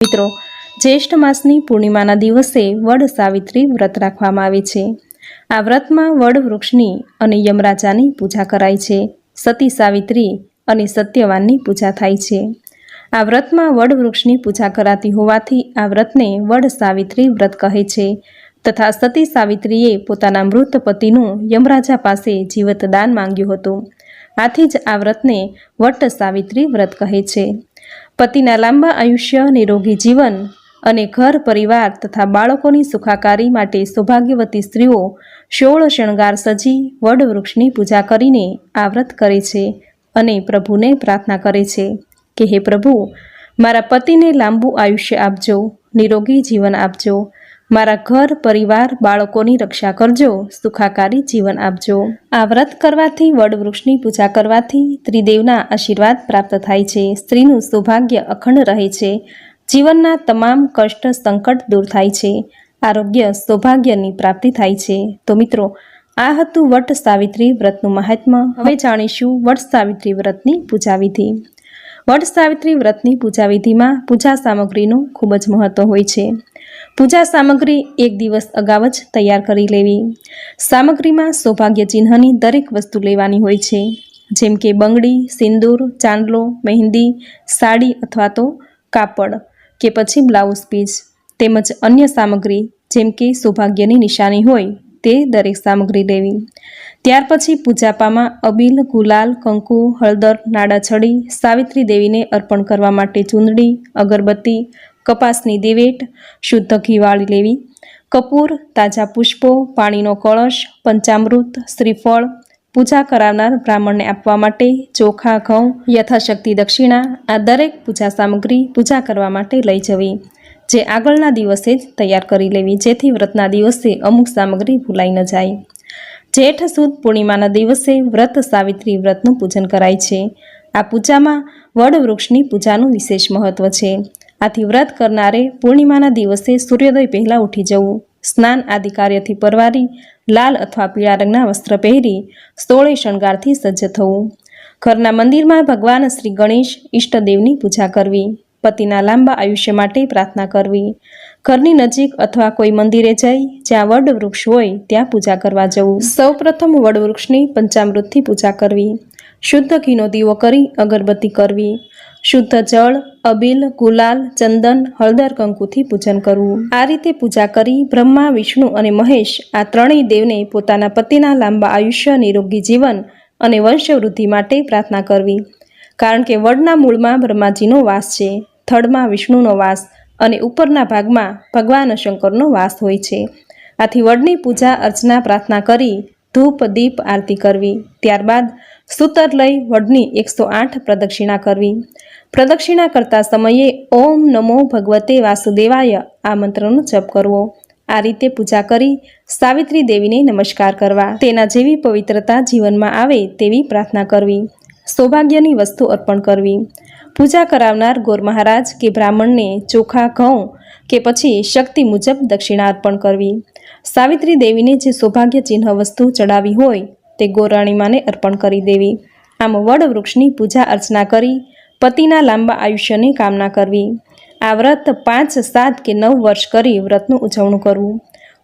મિત્રો, જ્યેષ્ઠ માસની પૂર્ણિમાના દિવસે વડ સાવિત્રી વ્રત રાખવામાં આવે છે. આ વ્રતમાં વડ વૃક્ષની અને યમરાજાની પૂજા કરાય છે. સતી સાવિત્રી અને સત્યવાનની પૂજા થાય છે. આ વ્રતમાં વડ વૃક્ષની પૂજા કરાતી હોવાથી આ વ્રતને વડ સાવિત્રી વ્રત કહે છે. તથા સતી સાવિત્રીએ પોતાના મૃત પતિનું યમરાજા પાસે જીવત દાન માંગ્યું હતું. આથી જ આ વ્રતને વટ સાવિત્રી વ્રત કહે છે. પતિના લાંબા આયુષ્ય, નિરોગી જીવન અને ઘર પરિવાર તથા બાળકોની સુખાકારી માટે સૌભાગ્યવતી સ્ત્રીઓ 16 શણગાર સજી વડ વૃક્ષની પૂજા કરીને આ વ્રત કરે છે અને પ્રભુને પ્રાર્થના કરે છે કે હે પ્રભુ, મારા પતિને લાંબુ આયુષ્ય આપજો, નિરોગી જીવન આપજો, મારા ઘર પરિવાર બાળકોની રક્ષા કરજો, સુખાકારી જીવન આપજો. આ વ્રત કરવાથી વડ વૃક્ષની પૂજા કરવાથી ત્રિદેવના આશીર્વાદ પ્રાપ્ત થાય છે. સ્ત્રીનું સૌભાગ્ય અખંડ રહે છે. જીવનના તમામ કષ્ટ સંકટ દૂર થાય છે. આરોગ્ય સૌભાગ્યની પ્રાપ્તિ થાય છે. તો મિત્રો, આ હતું વટ સાવિત્રી વ્રતનું મહાત્મ્ય. હવે જાણીશું વટ સાવિત્રી વ્રતની પૂજા વિધિ. વટ સાવિત્રી વ્રતની પૂજા વિધિમાં પૂજા સામગ્રીનું ખૂબ જ મહત્વ હોય છે. પૂજા સામગ્રી એક દિવસ અગાઉ જ તૈયાર કરી લેવી. સામગ્રીમાં સૌભાગ્ય ચિહ્નની દરેક વસ્તુ લેવાની હોય છે, જેમ કે બંગડી, સિંદૂર, ચાંદલો, મહેંદી, સાડી અથવા તો કાપડ કે પછી બ્લાઉઝ પીસ, તેમજ અન્ય સામગ્રી જેમ કે સૌભાગ્યની નિશાની હોય તે દરેક સામગ્રી લેવી. ત્યાર પછી પૂજાપામાં અબીલ, ગુલાલ, કંકુ, હળદર, નાડાછડી, સાવિત્રી દેવીને અર્પણ કરવા માટે ચૂંદડી, અગરબત્તી, કપાસની દિવેટ, શુદ્ધ ઘી વાળી લેવી, કપૂર, તાજા પુષ્પો, પાણીનો કળશ, પંચામૃત, શ્રીફળ, પૂજા કરાવનાર બ્રાહ્મણને આપવા માટે ચોખા, ઘઉં, યથાશક્તિ દક્ષિણા, આ દરેક પૂજા સામગ્રી પૂજા કરવા માટે લઈ જવી, જે આગળના દિવસે જ તૈયાર કરી લેવી, જેથી વ્રતના દિવસે અમુક સામગ્રી ભૂલાઈ ન જાય. જેઠ સુદ પૂર્ણિમાના દિવસે વ્રત સાવિત્રી વ્રતનું પૂજન કરાય છે. આ પૂજામાં વડ વૃક્ષની પૂજાનું વિશેષ મહત્વ છે. આથી વ્રત કરનારે પૂર્ણિમાના દિવસે સૂર્યોદય પહેલાં ઉઠી જવું, સ્નાન આદિ કાર્યથી પરવારી લાલ અથવા પીળા રંગના વસ્ત્ર પહેરી 16 શણગારથી સજ્જ થવું. ઘરના મંદિરમાં ભગવાન શ્રી ગણેશ ઈષ્ટદેવની પૂજા કરવી. પતિના લાંબા આયુષ્ય માટે પ્રાર્થના કરવી. ઘરની નજીક અથવા કોઈ મંદિરે જઈ જ્યાં વડ વૃક્ષ હોય ત્યાં પૂજા કરવા જવું. સૌપ્રથમ વડ વૃક્ષની પંચામૃતથી પૂજા કરવી. શુદ્ધ ઘીનો દીવો કરી અગરબત્તી કરવી. શુદ્ધ જળ, અબીલ, ગુલાલ, ચંદન, હળદર, કંકુથી પૂજન કરવું. આ રીતે પૂજા કરી બ્રહ્મા, વિષ્ણુ અને મહેશ આ ત્રણેય દેવને પોતાના પતિના લાંબા આયુષ્ય, નિરોગી જીવન અને વંશવૃદ્ધિ માટે પ્રાર્થના કરવી. કારણ કે વડના મૂળમાં બ્રહ્માજીનો વાસ છે, થડમાં વિષ્ણુનો વાસ અને ઉપરના ભાગમાં ભગવાન શંકરનો વાસ હોય છે. આથી વડની પૂજા અર્ચના પ્રાર્થના કરી ધૂપ, દીપ, આરતી કરવી. ત્યારબાદ સૂતર લઈ વડની 108 પ્રદક્ષિણા કરવી. પ્રદક્ષિણા કરતા સમયે ઓમ નમો ભગવતે વાસુદેવાય આ મંત્રનો જપ કરવો. આ રીતે પૂજા કરી સાવિત્રી દેવીને નમસ્કાર કરવા. તેના જેવી પવિત્રતા જીવનમાં આવે તેવી પ્રાર્થના કરવી. સૌભાગ્યની વસ્તુ અર્પણ કરવી. પૂજા કરાવનાર ગોર મહારાજ કે બ્રાહ્મણને ચોખા, ઘઉં કે પછી શક્તિ મુજબ દક્ષિણા અર્પણ કરવી. સાવિત્રી દેવીને જે સૌભાગ્ય ચિહ્ન વસ્તુ ચડાવી હોય તે ગોરાણીમાને અર્પણ કરી દેવી. આમ વડ વૃક્ષની પૂજા અર્ચના કરી પતિના લાંબા આયુષ્યની કામના કરવી. આ વ્રત 5, 7 કે 9 વર્ષ કરી વ્રતનું ઉજવણું કરવું.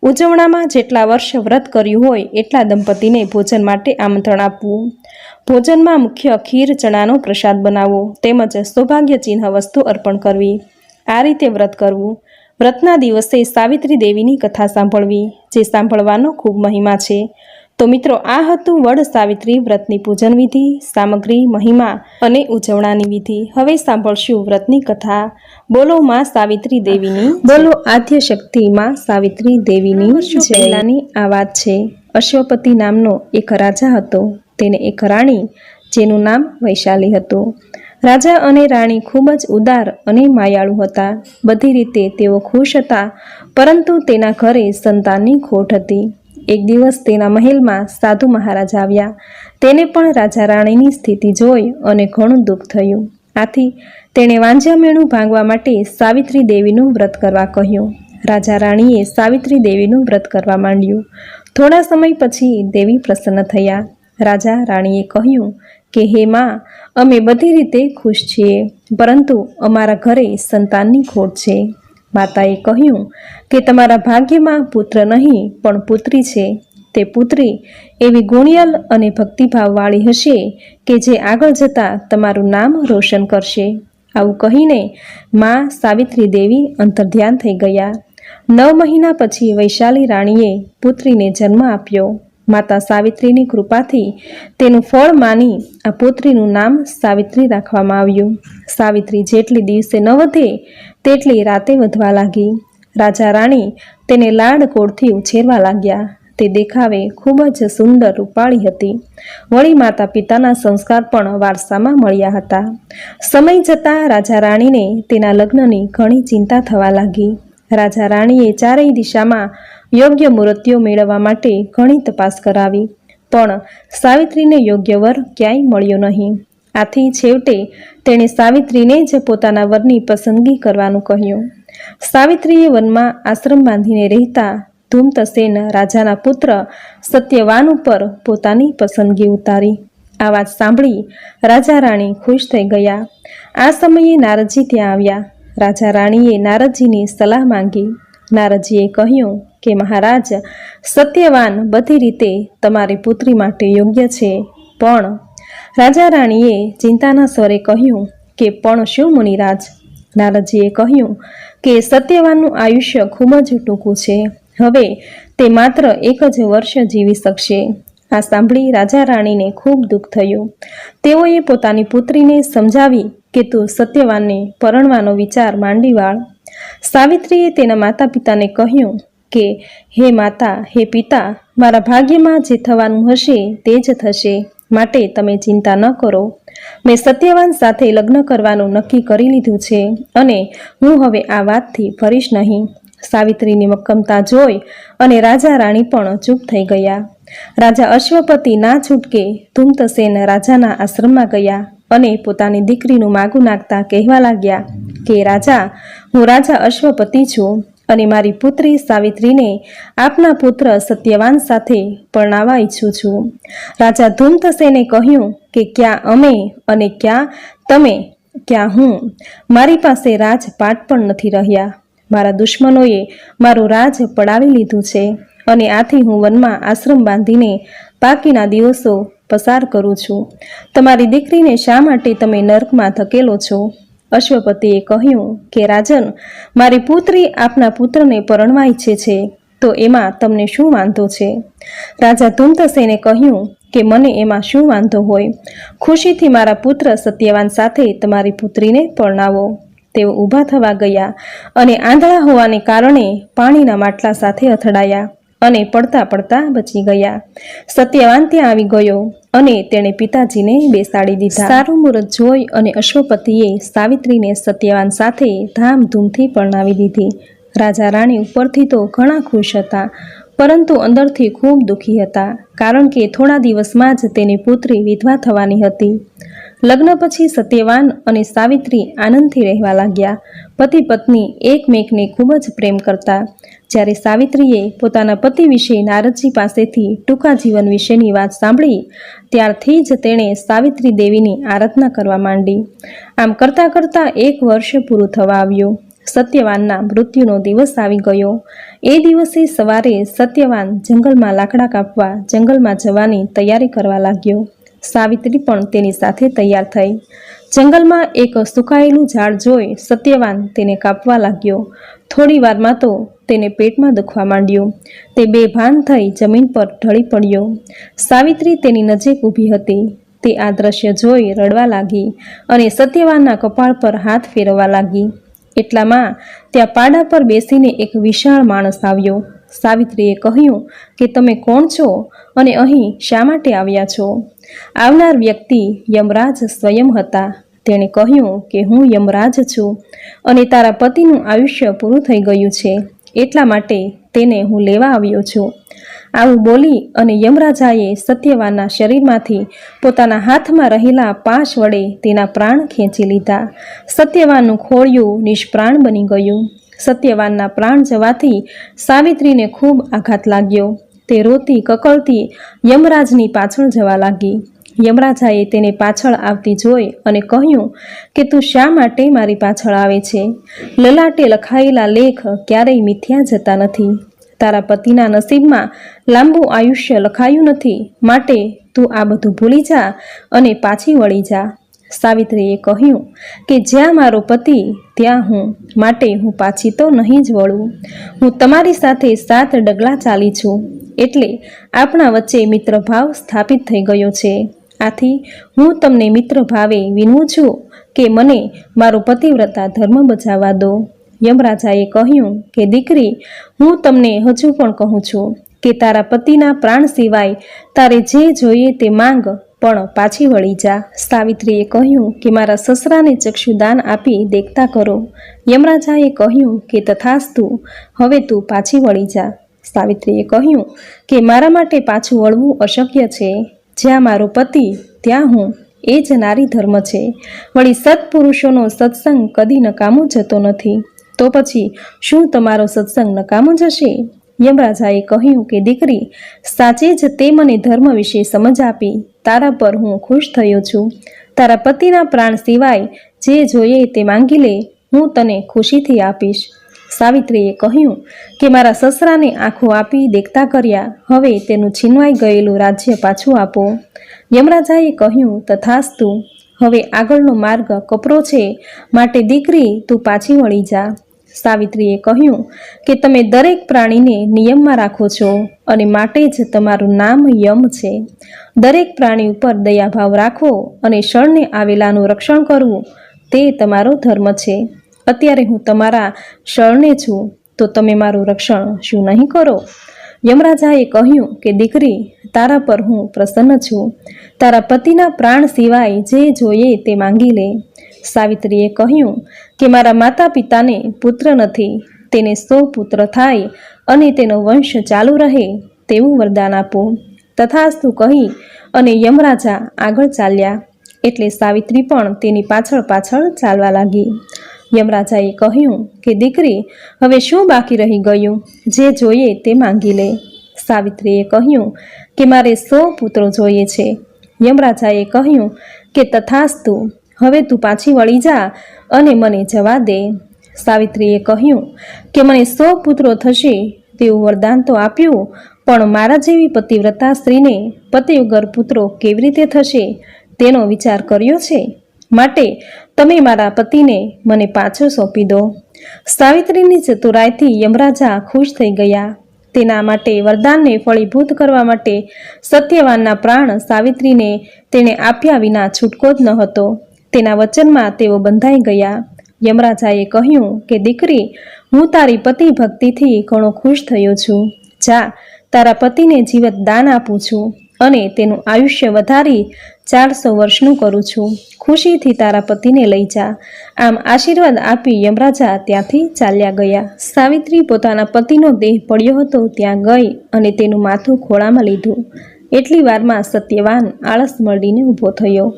ઉજવણામાં જેટલા વર્ષ વ્રત કર્યું હોય એટલા દંપતીને ભોજન માટે આમંત્રણ આપવું. ભોજનમાં મુખ્ય ખીર, ચણાનો પ્રસાદ બનાવવો તેમજ સૌભાગ્ય ચિહ્ન વસ્તુ અર્પણ કરવી. આ રીતે વ્રત કરવું. વ્રતના દિવસે સાવિત્રી દેવીની કથા સાંભળવી, જે સાંભળવાનો ખૂબ મહિમા છે. તો મિત્રો, આ હતું વડ સાવિત્રી વ્રતની પૂજન વિધિ, સામગ્રી, મહિમા અને ઉજવણાની વિધિ. હવે સાંભળશું વ્રતની કથા. બોલો માં સાવિત્રી દેવીની, બોલો આદ્ય શક્તિ માં સાવિત્રી દેવીની. પહેલાની આ વાત છે. અશ્વપતિ નામનો એક રાજા હતો. તેને એક રાણી, જેનું નામ વૈશાલી હતું. રાજા અને રાણી ખૂબ જ ઉદાર અને માયાળુ હતા. બધી રીતે તેઓ ખુશ હતા, પરંતુ તેના ઘરે સંતાનની ખોટ હતી. એક દિવસ તેના મહેલમાં સાધુ મહારાજ આવ્યા. તેને પણ રાજા રાણીની સ્થિતિ જોઈ અને ઘણું દુઃખ થયું. આથી તેણે વાંઝ્યા ભાંગવા માટે સાવિત્રી દેવીનું વ્રત કરવા કહ્યું. રાજા રાણીએ સાવિત્રી દેવીનું વ્રત કરવા માંડ્યું. થોડા સમય પછી દેવી પ્રસન્ન થયા. રાજા રાણીએ કહ્યું કે હે માં, અમે બધી રીતે ખુશ છીએ, પરંતુ અમારા ઘરે સંતાનની ખોટ છે. માતાએ કહ્યું કે તમારા ભાગ્યમાં પુત્ર નહીં પણ પુત્રી છે. તે પુત્રી એવી ગુણિયલ અને ભક્તિભાવવાળી હશે કે જે આગળ જતાં તમારું નામ રોશન કરશે. આવું કહીને માં સાવિત્રી દેવી અંતર્ધ્યાન થઈ ગયા. 9 મહિના પછી વૈશાલી રાણીએ પુત્રીને જન્મ આપ્યો. માતા સાવિત્રીની કૃપાથી તેનું ફળ માની આ પુત્રીનું નામ સાવિત્રી રાખવામાં આવ્યું. સાવિત્રી જેટલી દિવસે ન વધે તેટલી રાતે વધવા લાગી. રાજા રાણી તેને લાડકોડથી ઉછેરવા લાગ્યા. તે દેખાવે ખૂબ જ સુંદર રૂપાળી હતી. વળી માતા પિતાના સંસ્કાર પણ વારસામાં મળ્યા હતા. સમય જતાં રાજા રાણીને તેના લગ્નની ઘણી ચિંતા થવા લાગી. રાજા રાણીએ ચારેય દિશામાં યોગ્ય મૂર્તિઓ મેળવવા માટે ઘણી તપાસ કરાવી, પણ સાવિત્રીને યોગ્ય વર ક્યાંય મળ્યો નહીં. આથી છેવટે તેણે સાવિત્રીને જ પોતાના વરની પસંદગી કરવાનું કહ્યું. સાવિત્રીએ વનમાં આશ્રમ બાંધીને રહેતા ધૂમતસેન રાજાના પુત્ર સત્યવાન ઉપર પોતાની પસંદગી ઉતારી. આ વાત સાંભળી રાજા રાણી ખુશ થઈ ગયા. આ સમયે નારદજી ત્યાં આવ્યા. રાજા રાણીએ નારદજીની સલાહ માંગી. નારદજીએ કહ્યું કે મહારાજ, સત્યવાન બધી રીતે તમારી પુત્રી માટે યોગ્ય છે, પણ રાજા રાણીએ ચિંતાના સ્વરે કહ્યું કે પણ શું મુનિરાજ? નારદજીએ કહ્યું કે સત્યવાનનું આયુષ્ય ખૂબ જ ટૂંકું છે. હવે તે માત્ર 1 જ વર્ષ જીવી શકશે. આ સાંભળી રાજા રાણીને ખૂબ દુઃખ થયું. તેઓએ પોતાની પુત્રીને સમજાવી કે તું સત્યવાનને પરણવાનો વિચાર માંડી વાળ. સાવિત્રીએ તેના માતા પિતાને કહ્યું કે હે માતા, હે પિતા, મારા ભાગ્યમાં જે થવાનું હશે તે જ થશે, માટે તમે ચિંતા ન કરો. મેં સત્યવાન સાથે લગ્ન કરવાનું નક્કી કરી લીધું છે અને હું હવે આ વાતથી ફરીશ નહીં. સાવિત્રીની મક્કમતા જોઈ અને રાજા રાણી પણ ચૂપ થઈ ગયા. રાજા અશ્વપતિ ના છૂટકે ધૂમતસેન રાજાના આશ્રમમાં ગયા અને પોતાની દીકરીનું માગું નાખતા કહેવા લાગ્યા કે રાજા, હું રાજા અશ્વપતિ છું અને મારી પુત્રી સાવિત્રીને આપના પુત્ર સત્યવાન સાથે પરણાવવા ઈચ્છું છું. રાજા ધૂમતસેને કહ્યું કે ક્યાં અમે અને ક્યાં તમે, ક્યાં હું? મારી પાસે રાજપાટ પણ નથી રહ્યા. મારા દુશ્મનોએ મારું રાજ પડાવી લીધું છે અને આથી હું વનમાં આશ્રમ બાંધીને બાકીના દિવસો પસાર કરું છું. તમારી દીકરીને શા માટે તમે નર્કમાં ધકેલો છો? અશ્વપતિએ કહ્યું કે રાજન, મારી પુત્રી આપના પુત્રને પરણવા ઈચ્છે છે, તો એમાં તમને શું વાંધો છે? રાજા ધૂમતસેને કહ્યું કે મને એમાં શું વાંધો હોય? ખુશીથી મારા પુત્ર સત્યવાન સાથે તમારી પુત્રીને પરણાવો. તેઓ ઊભા થવા ગયા અને આંધળા હોવાને કારણે પાણીના માટલા સાથે અથડાયા અને પડતા પડતા બચી ગયા. સત્યવાન ત્યાં આવી ગયો અને તેણે પિતાજીને બેસાડી દીધા. સારું મુહૂર્ત જોઈ અને અશ્વપતિએ સાવિત્રીને સત્યવાન સાથે ધામધૂમથી પરણાવી દીધી. રાજા રાણી ઉપરથી તો ઘણા ખુશ હતા, પરંતુ અંદરથી ખૂબ દુઃખી હતા, કારણ કે થોડા દિવસમાં જ તેની પુત્રી વિધવા થવાની હતી. લગ્ન પછી સત્યવાન અને સાવિત્રી આનંદથી રહેવા લાગ્યા. પતિ પત્ની એકમેકને ખૂબ જ પ્રેમ કરતા. જ્યારે સાવિત્રીએ પોતાના પતિ વિશે નારદજી પાસેથી ટૂંકા જીવન વિશેની વાત સાંભળી, ત્યારથી જ તેણે સાવિત્રી દેવીની આરાધના કરવા માંડી. આમ કરતાં કરતાં 1 વર્ષ પૂરું થવા આવ્યું. સત્યવાનના મૃત્યુનો દિવસ આવી ગયો. એ દિવસે સવારે સત્યવાન જંગલમાં લાકડા કાપવા જંગલમાં જવાની તૈયારી કરવા લાગ્યો. સાવિત્રી પણ તેની સાથે તૈયાર થઈ. જંગલમાં એક સુકાયેલું ઝાડ જોઈ સત્યવાન તેને કાપવા લાગ્યો. થોડી વારમાં તો તેને પેટમાં દુખવા માંડ્યું. તે બેભાન થઈ જમીન પર ઢળી પડ્યો. સાવિત્રી તેની નજીક ઊભી હતી. તે આ દ્રશ્ય જોઈ રડવા લાગી અને સત્યવાનના કપાળ પર હાથ ફેરવવા લાગી. એટલામાં ત્યાં પાડા પર બેસીને એક વિશાળ માણસ આવ્યો. સાવિત્રીએ કહ્યું કે તમે કોણ છો અને અહીં શા માટે આવ્યા છો? આવનાર વ્યક્તિ યમરાજ સ્વયં હતા. તેણે કહ્યું કે હું યમરાજ છું અને તારા પતિનું આયુષ્ય પૂરું થઈ ગયું છે, એટલા માટે તેને હું લેવા આવ્યો છું. આવું બોલી અને યમરાજાએ સત્યવાનના શરીરમાંથી પોતાના હાથમાં રહેલા પાશ વડે તેના પ્રાણ ખેંચી લીધા. સત્યવાનનું ખોળિયું નિષ્પ્રાણ બની ગયું. સત્યવાનના પ્રાણ જવાથી સાવિત્રીને ખૂબ આઘાત લાગ્યો. તે રોતી કકળતી યમરાજની પાછળ જવા લાગી. યમરાજાએ તેને પાછળ આવતી જોઈ અને કહ્યું કે તું શા માટે મારી પાછળ આવે છે? લલાટે લખાયેલા લેખ ક્યારેય મિથ્યા જતા નથી. તારા પતિના નસીબમાં લાંબુ આયુષ્ય લખાયું નથી, માટે તું આ બધું ભૂલી જા અને પાછી વળી જા. સાવિત્રીએ કહ્યું કે જ્યાં મારો પતિ ત્યાં હું, માટે હું પાછી તો નહીં જ વળું. હું તમારી સાથે 7 ડગલા ચાલી છું, એટલે આપણા વચ્ચે મિત્રભાવ સ્થાપિત થઈ ગયો છે. આથી હું તમને મિત્ર ભાવે વિનવું છું કે મને મારો પતિવ્રતા ધર્મ બજાવવા દો. યમરાજાએ કહ્યું કે દીકરી, હું તમને હજુ પણ કહું છું કે તારા પતિના પ્રાણ સિવાય તારે જે જોઈએ તે માંગ, પણ પાછી વળી જા. સાવિત્રીએ કહ્યું કે મારા સસરાને ચક્ષુદાન આપી દેખતા કરો. યમરાજાએ કહ્યું કે તથાસ્તુ, હવે તું પાછી વળી જા. સાવિત્રીએ કહ્યું કે મારા માટે પાછું વળવું અશક્ય છે. જ્યાં મારો પતિ ત્યાં હું, એ જ નારી ધર્મ છે. વળી સત્પુરુષોનો સત્સંગ કદી નકામો જતો નથી. તો પછી શું તમારો સત્સંગ નકામો જશે? યમરાજાએ કહ્યું કે દીકરી, સાચે જ તે મને ધર્મ વિશે સમજ આપી. તારા પર હું ખુશ થયો છું. તારા પતિના પ્રાણ સિવાય જે જોઈએ તે માંગી લે, હું તને ખુશીથી આપીશ. સાવિત્રીએ કહ્યું કે મારા સસરાને આંખો આપી દેખતા કર્યા, હવે તેનું છીનવાઈ ગયેલું રાજ્ય પાછું આપો. યમરાજાએ કહ્યું તથાસ્તુ. હવે આગળનો માર્ગ કપરો છે, માટે દીકરી તું પાછી વળી જા. સાવિત્રીએ કહ્યું કે તમે દરેક પ્રાણીને નિયમમાં રાખો છો અને માટે જ તમારું નામ યમ છે. દરેક પ્રાણી ઉપર દયાભાવ રાખવો અને શરણે આવેલાનું રક્ષણ કરવું, તે તમારો ધર્મ છે. અત્યારે હું તમારા શરણે છું, તો તમે મારું રક્ષણ શું નહીં કરો? યમરાજાએ કહ્યું કે દીકરી, તારા પર હું પ્રસન્ન છું. તારા પતિના પ્રાણ સિવાય જે જોઈએ તે માંગી લે. સાવિત્રીએ કહ્યું કે મારા માતા પિતાને પુત્ર નથી, તેને 100 પુત્ર થાય અને તેનો વંશ ચાલુ રહે તેવું વરદાન આપો. તથાસ્તુ કહી અને યમરાજા આગળ ચાલ્યા, એટલે સાવિત્રી પણ તેની પાછળ પાછળ ચાલવા લાગી. યમરાજાએ કહ્યું કે દીકરી, હવે શું બાકી રહી ગયું? જે જોઈએ તે માંગી લે. સાવિત્રીએ કહ્યું કે મારે 100 પુત્રો જોઈએ છે. યમરાજાએ કહ્યું કે તથાસ્તુ, હવે તું પાછી વળી જા અને મને જવા દે. સાવિત્રીએ કહ્યું કે મને 100 પુત્રો થશે તેવું વરદાન તો આપ્યું, પણ મારા જેવી પતિવ્રતા સ્ત્રીને પતિ વગર પુત્રો કેવી રીતે થશે તેનો વિચાર કર્યો છે? માટે તમે મારા પતિને મને પાછો સોંપી દો. સાવિત્રીની ચતુરાઈથી યમરાજા ખુશ થઈ ગયા. તેના માટે વરદાનને ફળીભૂત કરવા માટે સત્યવાનના પ્રાણ સાવિત્રીને તેણે આપ્યા વિના છૂટકો જ ન હતો. તેના વચનમાં તેઓ બંધાઈ ગયા. યમરાજાએ કહ્યું કે દીકરી, હું તારી પતિ ભક્તિથી ઘણો ખુશ થયો છું. જા, તારા પતિને જીવત દાન આપું છું અને તેનું આયુષ્ય વધારી 400 વર્ષનું કરું છું. ખુશીથી તારા પતિને લઈ જા. આમ આશીર્વાદ આપી યમરાજા ત્યાંથી ચાલ્યા ગયા. સાવિત્રી પોતાના પતિનો દેહ પડ્યો હતો ત્યાં ગઈ અને તેનું માથું ખોળામાં લીધું. એટલી વારમાં સત્યવાન આળસ મળીને ઊભો થયો.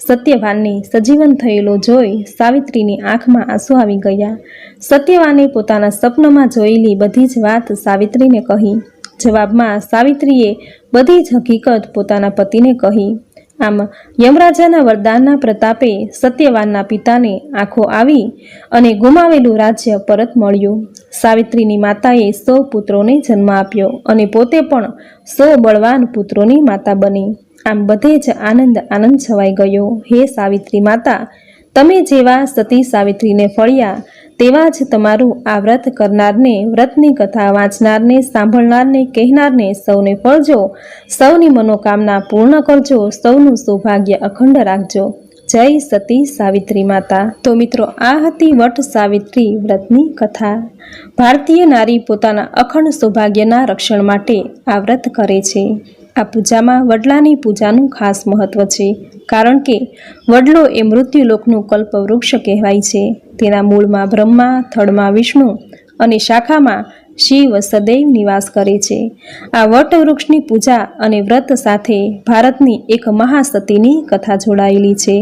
સત્યવાનને સજીવન થયેલો જોઈ સાવિત્રીની આંખમાં આંસુ આવી ગયા. સત્યવાને પોતાના સપનમાં જોયેલી બધી જ વાત સાવિત્રીને કહી. જવાબમાં સાવિત્રીએ બધી જ હકીકત પોતાના પતિને કહી. આમ યમરાજાના વરદાનના પ્રતાપે સત્યવાનના પિતાને આંખો આવી અને ગુમાવેલું રાજ્ય પરત મળ્યું. સાવિત્રીની માતાએ 100 પુત્રોને જન્મ આપ્યો અને પોતે પણ 100 બળવાન પુત્રોની માતા બની. આમ બધે જ આનંદ છવાઈ ગયો. હે સાવિત્રી માતા, તમે જેવા સતી સાવિત્રીને ફળ્યા, તેવા જ તમારું આ વ્રત કરનારને, વ્રતની કથા વાંચનારને, સાંભળનારને, કહેનારને સૌને ફળજો. સૌની મનોકામના પૂર્ણ કરજો. સૌનું સૌભાગ્ય અખંડ રાખજો. જય સતી સાવિત્રી માતા. તો મિત્રો, આ હતી વટ સાવિત્રી વ્રતની કથા. ભારતીય નારી પોતાના અખંડ સૌભાગ્યના રક્ષણ માટે આ વ્રત કરે છે. આ પૂજામાં વડલાની પૂજાનું ખાસ મહત્વ છે, કારણ કે વડલો એ મૃત્યુલોકનું કલ્પવૃક્ષ કહેવાય છે. તેના મૂળમાં બ્રહ્મા, થડમાં વિષ્ણુ અને શાખામાં શિવ સદૈવ નિવાસ કરે છે. આ વટવૃક્ષની પૂજા અને વ્રત સાથે ભારતની એક મહાસતીની કથા જોડાયેલી છે.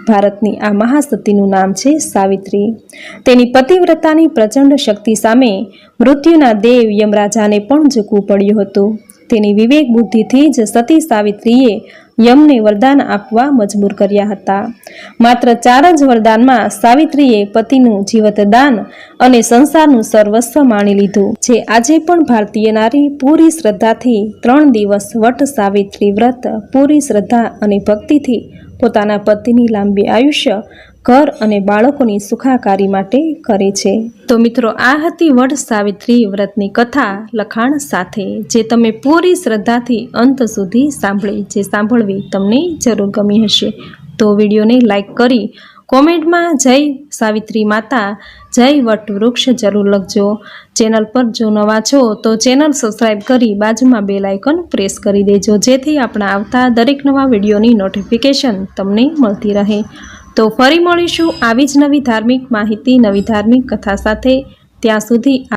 ભારતની આ મહાસતીનું નામ છે સાવિત્રી. તેની પતિવ્રતાની પ્રચંડ શક્તિ સામે મૃત્યુના દેવ યમરાજાને પણ ઝૂકવું પડ્યું હતું. તેની વિવેક બુદ્ધિથી જ સતી સાવિત્રીએ યમને વરદાન આપવા મજબૂર કર્યા હતા. માત્ર 4 જ વરદાનમાં સાવિત્રીએ પતિનું જીવતદાન અને સંસારનું સર્વસ્વ માણી લીધું. જે આજે પણ ભારતીય નારી પૂરી શ્રદ્ધાથી 3 દિવસ વટ સાવિત્રી વ્રત પૂરી શ્રદ્ધા અને ભક્તિથી પોતાના પતિની લાંબી આયુષ્ય, ઘર અને બાળકોની સુખાકારી માટે કરે છે. તો મિત્રો, આ હતી વડ સાવિત્રી વ્રતની કથા લખાણ સાથે, જે તમે પૂરી શ્રદ્ધાથી અંત સુધી સાંભળી, જે સાંભળવી તમને જરૂર ગમી હશે. તો વિડીયોને લાઈક કરી કોમેન્ટમાં જય સાવિત્રી માતા, જય વટ વૃક્ષ જરૂર લખજો. ચેનલ પર જો નવા છો તો ચેનલ સબસ્ક્રાઈબ કરી બાજુમાં બેલ આઇકન પ્રેસ કરી દેજો, જેથી આપણા આવતા દરેક નવા વિડીયોની નોટિફિકેશન તમને મળતી રહે. તો ફરી મળીશું આવી જ નવી ધાર્મિક માહિતી, નવી ધાર્મિક કથા સાથે. ત્યાં સુધી